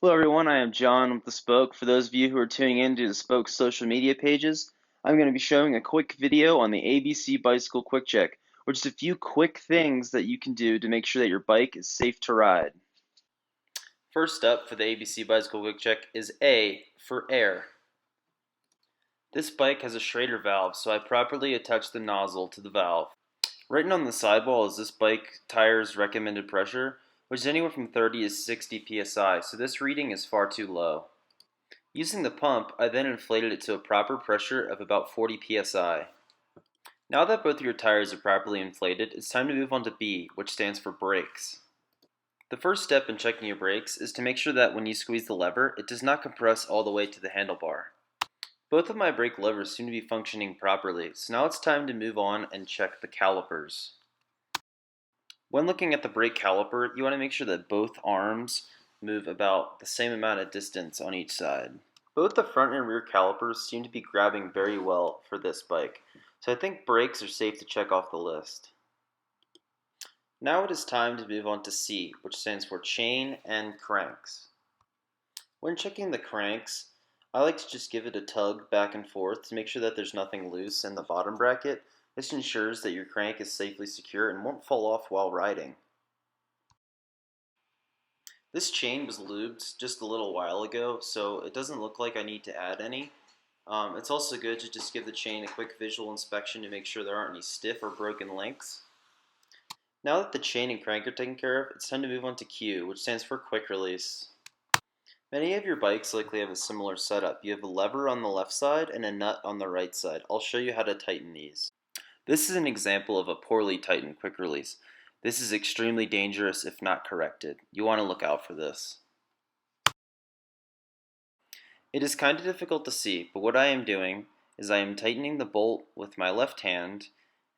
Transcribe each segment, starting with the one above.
Hello everyone, I am John with the Spoke. For those of you who are tuning in to the Spoke social media pages, I'm going to be showing a quick video on the ABC Bicycle Quick Check, which is a few quick things that you can do to make sure that your bike is safe to ride. First up for the ABC Bicycle Quick Check is A for air. This bike has a Schrader valve, so I properly attach the nozzle to the valve. Written on the sidewall is this bike tire's recommended pressure, which is anywhere from 30 to 60 psi, so this reading is far too low. Using the pump, I then inflated it to a proper pressure of about 40 psi. Now that both of your tires are properly inflated, it's time to move on to B, which stands for brakes. The first step in checking your brakes is to make sure that when you squeeze the lever, it does not compress all the way to the handlebar. Both of my brake levers seem to be functioning properly, so now it's time to move on and check the calipers. When looking at the brake caliper, you want to make sure that both arms move about the same amount of distance on each side. Both the front and rear calipers seem to be grabbing very well for this bike, so I think brakes are safe to check off the list. Now it is time to move on to C, which stands for chain and cranks. When checking the cranks, I like to just give it a tug back and forth to make sure that there's nothing loose in the bottom bracket. This ensures that your crank is safely secure and won't fall off while riding. This chain was lubed just a little while ago, so it doesn't look like I need to add any. It's also good to just give the chain a quick visual inspection to make sure there aren't any stiff or broken links. Now that the chain and crank are taken care of, it's time to move on to Q, which stands for quick release. Many of your bikes likely have a similar setup. You have a lever on the left side and a nut on the right side. I'll show you how to tighten these. This is an example of a poorly tightened quick release. This is extremely dangerous if not corrected. You want to look out for this. It is kind of difficult to see, but what I am doing is I am tightening the bolt with my left hand,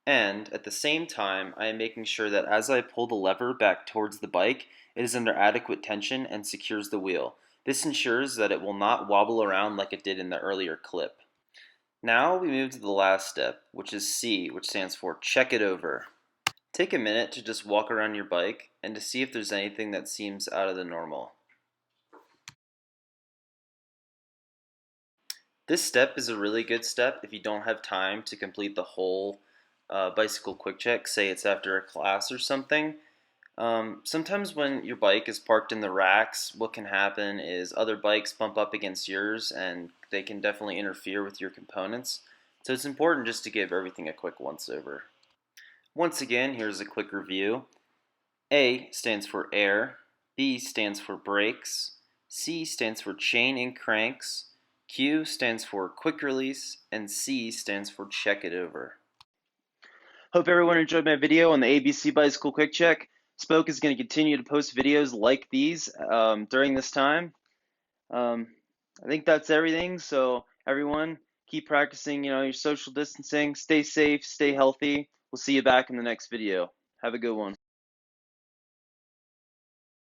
and at the same time I am making sure that as I pull the lever back towards the bike, it is under adequate tension and secures the wheel. This ensures that it will not wobble around like it did in the earlier clip. Now we move to the last step, which is C, which stands for check it over. Take a minute to just walk around your bike and to see if there's anything that seems out of the normal. This step is a really good step if you don't have time to complete the whole bicycle quick check, say it's after a class or something. Sometimes when your bike is parked in the racks, what can happen is other bikes bump up against yours and they can definitely interfere with your components. So it's important just to give everything a quick once over. Once again, here's a quick review. A stands for air, B stands for brakes, C stands for chain and cranks, Q stands for quick release, and C stands for check it over. Hope everyone enjoyed my video on the ABC Bicycle Quick Check. Spoke is going to continue to post videos like these during this time. I think that's everything. So everyone, keep practicing, your social distancing. Stay safe, stay healthy. We'll see you back in the next video. Have a good one.